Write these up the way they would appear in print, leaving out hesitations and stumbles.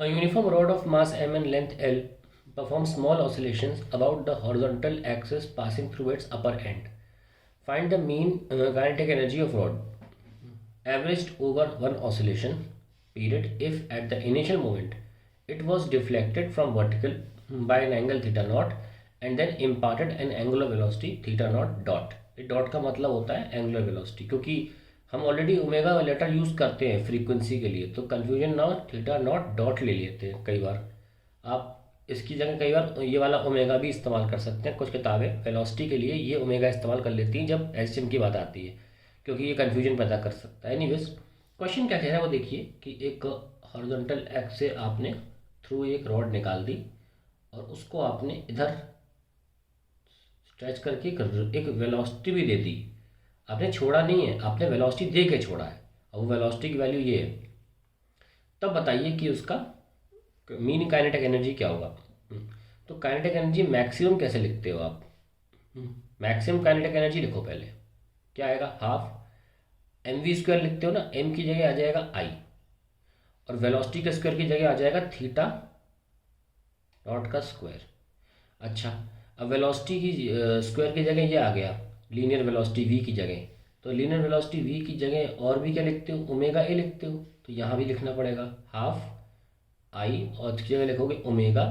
A uniform rod of mass m and length L performs small oscillations about the horizontal axis passing through its upper end. Find the mean kinetic energy of rod averaged over one oscillation period if at the initial moment it was deflected from vertical by an angle theta naught and then imparted an angular velocity theta naught dot. ये dot का मतलब होता है angular velocity, क्योंकि हम already omega letter use करते हैं frequency के लिए, तो कन्फ्यूजन ना थीटा नॉट डॉट ले लेते हैं कई बार। आप इसकी जगह कई बार ये वाला ओमेगा भी इस्तेमाल कर सकते हैं, कुछ किताबें वेलोसिटी के लिए ये ओमेगा इस्तेमाल कर लेती हैं जब एसएम की बात आती है, क्योंकि ये कन्फ्यूजन पैदा कर सकता है। एनीवेज, क्वेश्चन क्या कह रहा है वो देखिए कि एक हॉरिजॉन्टल एक्स से आपने थ्रू एक रॉड निकाल दी और उसको आपने इधर स्ट्रेच करके एक वेलोसिटी भी दे दी। आपने छोड़ा नहीं है, आपने वेलोसिटी दे के छोड़ा है और वो वेलोसिटी की वैल्यू ये है। तब बताइए कि उसका मीन काइनेटिक एनर्जी क्या होगा। तो काइनेटिक एनर्जी मैक्सिमम कैसे लिखते हो आप? मैक्सिमम काइनेटिक एनर्जी लिखो पहले, क्या आएगा? हाफ एम वी स्क्वायर लिखते हो ना, एम की जगह आ जाएगा आई और वेलोसिटी के स्क्वायर की जगह आ जाएगा थीटा नॉट का स्क्वायर। अच्छा, अब वेलोसिटी की स्क्वायर की जगह ये आ गया लीनियर वेलोसिटी वी की जगह, तो लीनियर वेलोसिटी वी की जगह और भी क्या लिखते हो? ओमेगा ए लिखते हो, तो यहाँ भी लिखना पड़ेगा हाफ आई और इसकी जगह लिखोगे ओमेगा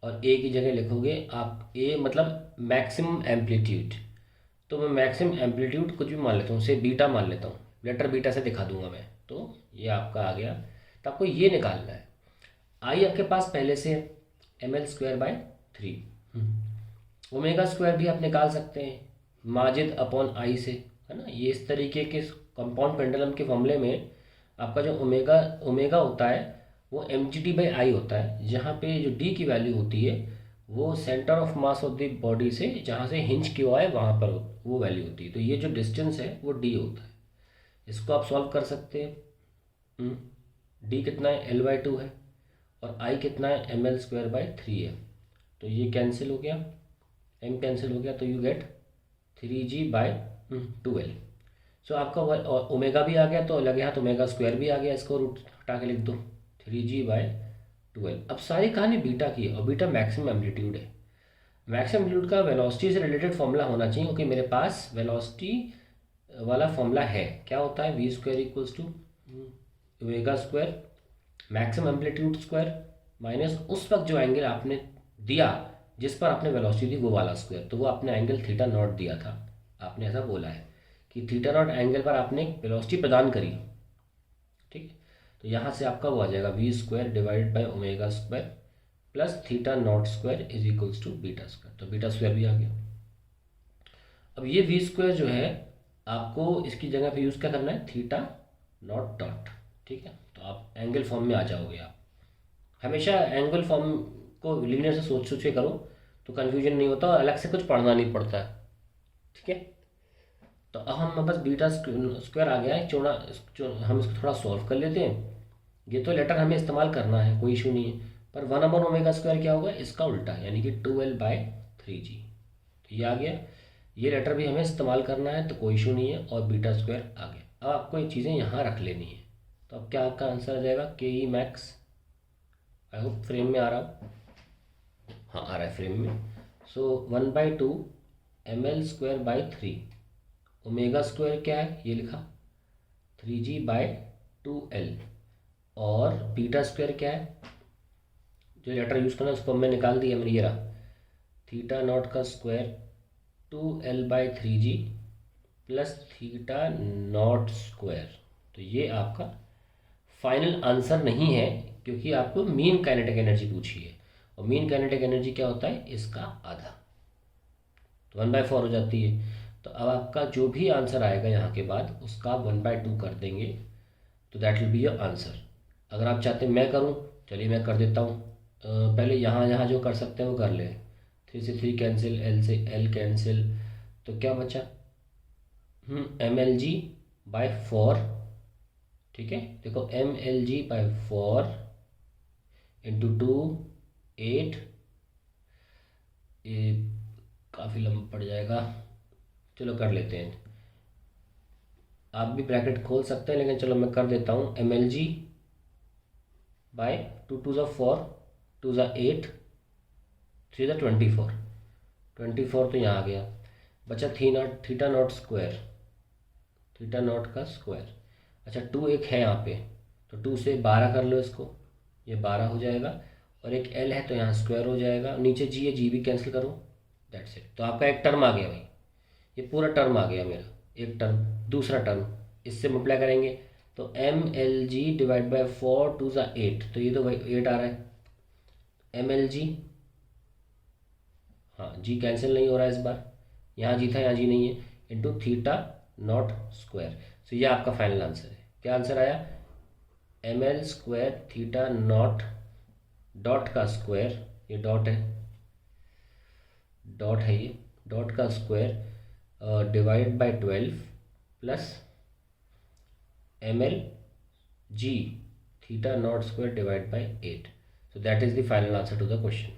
और ए की जगह लिखोगे आप ए मतलब मैक्सिमम एम्पलीट्यूड। तो मैं मैक्सिमम एम्पलीट्यूड कुछ भी मान लेता हूँ, उसे बीटा मान लेता हूँ, लेटर बीटा से दिखा दूंगा मैं। तो ये आपका आ गया। तो आपको ये निकालना है। आई आपके पास पहले से M L square by 3। Omega square भी आप निकाल सकते हैं माजिद अपॉन आई से, है ना। ये इस तरीके के कंपाउंड पेंडुलम के फॉर्मूले में आपका जो ओमेगा ओमेगा होता है वो M G T by I होता है, जहाँ पे जो डी की वैल्यू होती है वो centre of mass of the body से जहाँ से हिंज किया है वहाँ पर वो वैल्यू होती है। तो ये जो डिस्टेंस है वो डी होता है। इसको आप सॉल्व कर सकते हैं। डी कितना है? एल बाई 2 है और आई कितना है? एम एल स्क्वायर बाई 3 है। तो ये कैंसिल हो गया, एम कैंसिल हो गया, तो यू गेट 3g बाई 12। सो आपका ओमेगा भी आ गया, तो लगे हाथ ओमेगा स्क्वायर भी आ गया, इसको रूट हटा के लिख दो 3g/12। अब सारी कहानी बीटा की है और बीटा मैक्सिमम एम्पलीट्यूड है। मैक्सिमम एम्पलीट्यूड का वेलोसिटी से रिलेटेड फॉर्मूला होना चाहिए, क्योंकि मेरे पास वेलोसिटी वाला फॉर्मूला है। क्या होता है? V square equals to omega square maximum amplitude square minus उस वक्त जो एंगल आपने दिया जिस पर आपने वेलोसिटी दी वो वाला स्क्वायर। तो वो आपने एंगल थीटा नॉट दिया था, आपने ऐसा बोला है कि थीटा नॉट एंगल पर आपने वेलोसिटी प्रदान करी, ठीक है। तो यहाँ से आपका वो आ जाएगा V square divided by omega square plus theta naught square is equals to beta square. तो बीटा स्क्वायर भी आ गया। अब ये वी स्क्वायर जो है आपको इसकी जगह पे यूज़ क्या करना है? थीटा नॉट डॉट, ठीक है। तो आप एंगल फॉर्म में आ जाओगे। आप हमेशा एंगल फॉर्म को लीनियर से सोच सोच के करो तो कन्फ्यूजन नहीं होता और अलग से कुछ पढ़ना नहीं पड़ता है, ठीक है। तो अब हम बस बीटा स्क्वायर आ गया है चौड़ा, हम इसको थोड़ा सॉल्व कर लेते हैं। ये तो लेटर हमें इस्तेमाल करना है, कोई इशू नहीं है, पर 1/ओमेगा स्क्वायर क्या होगा? इसका उल्टा, यानी कि 2l/3g। तो ये आ गया। ये लेटर भी हमें इस्तेमाल करना है तो कोई इशू नहीं है, और बीटा स्क्वायर आ गया। अब आपको ये चीज़ें यहाँ रख लेनी है। तो अब क्या आपका आंसर आ जाएगा? के E max. I hope frame में आ रहा हो। हाँ, आ रहा है फ्रेम में। सो 1/2 ml² बाई 3। ओमेगा स्क्वायर क्या है? ये लिखा 3g/2l। और बीटा स्क्वायर क्या है? जो लेटर यूज़ करना है उसको मैं निकाल दिया मैंने, ये रहा थीटा नॉट का square 2l/3g plus theta naught square. तो ये आपका फाइनल आंसर नहीं है, क्योंकि आपको मीन काइनेटिक एनर्जी पूछी है और मीन काइनेटिक एनर्जी क्या होता है? इसका आधा, तो 1/4 हो जाती है। तो अब आपका जो भी आंसर आएगा यहाँ के बाद उसका आप 1/2 कर देंगे, तो that will be your answer. अगर आप चाहते हैं मैं करूँ, चलिए मैं कर देता हूँ। पहले यहाँ यहाँ जो कर सकते हैं वो कर ले। 3 से 3 कैंसिल, एल से एल कैंसिल, तो क्या बचा? mlg/4, ठीक है। देखो mlg/4 इंटू 2 8, ये काफ़ी लंबा पड़ जाएगा, चलो कर लेते हैं। आप भी ब्रैकेट खोल सकते हैं, लेकिन चलो मैं कर देता हूँ mlg बाय 2 2 ज़ा 4, 2 ज़ा 8, 3 ज़ा 24, 24 तो यहाँ आ गया, बचा theta naught square, theta not का स्क्वायर। अच्छा 2 एक है यहाँ पे, तो 2 से 12 कर लो इसको, ये 12 हो जाएगा, और एक एल है तो यहाँ स्क्वायर हो जाएगा, नीचे जी है, जी भी कैंसिल करो, दैट्स इट। तो आपका एक टर्म आ गया भाई, ये पूरा टर्म आ गया मेरा, एक टर्म। दूसरा टर्म इससे मल्टीप्लाई करेंगे तो M L G divide by 4 2 ज़ा 8, तो ये तो भाई 8 आ रहा है, एम एल जी, हाँ जी कैंसिल नहीं हो रहा है इस बार, यहाँ जी था यहाँ जी नहीं है, इंटू थीटा नॉट स्क्वायर। तो ये आपका फाइनल आंसर है। क्या आंसर आया? M L square theta naught dot का स्क्वायर, ये डॉट है, डॉट है, ये डॉट का square divide by 12 plus M L G theta naught square divide by 8। So that is the final answer to the question.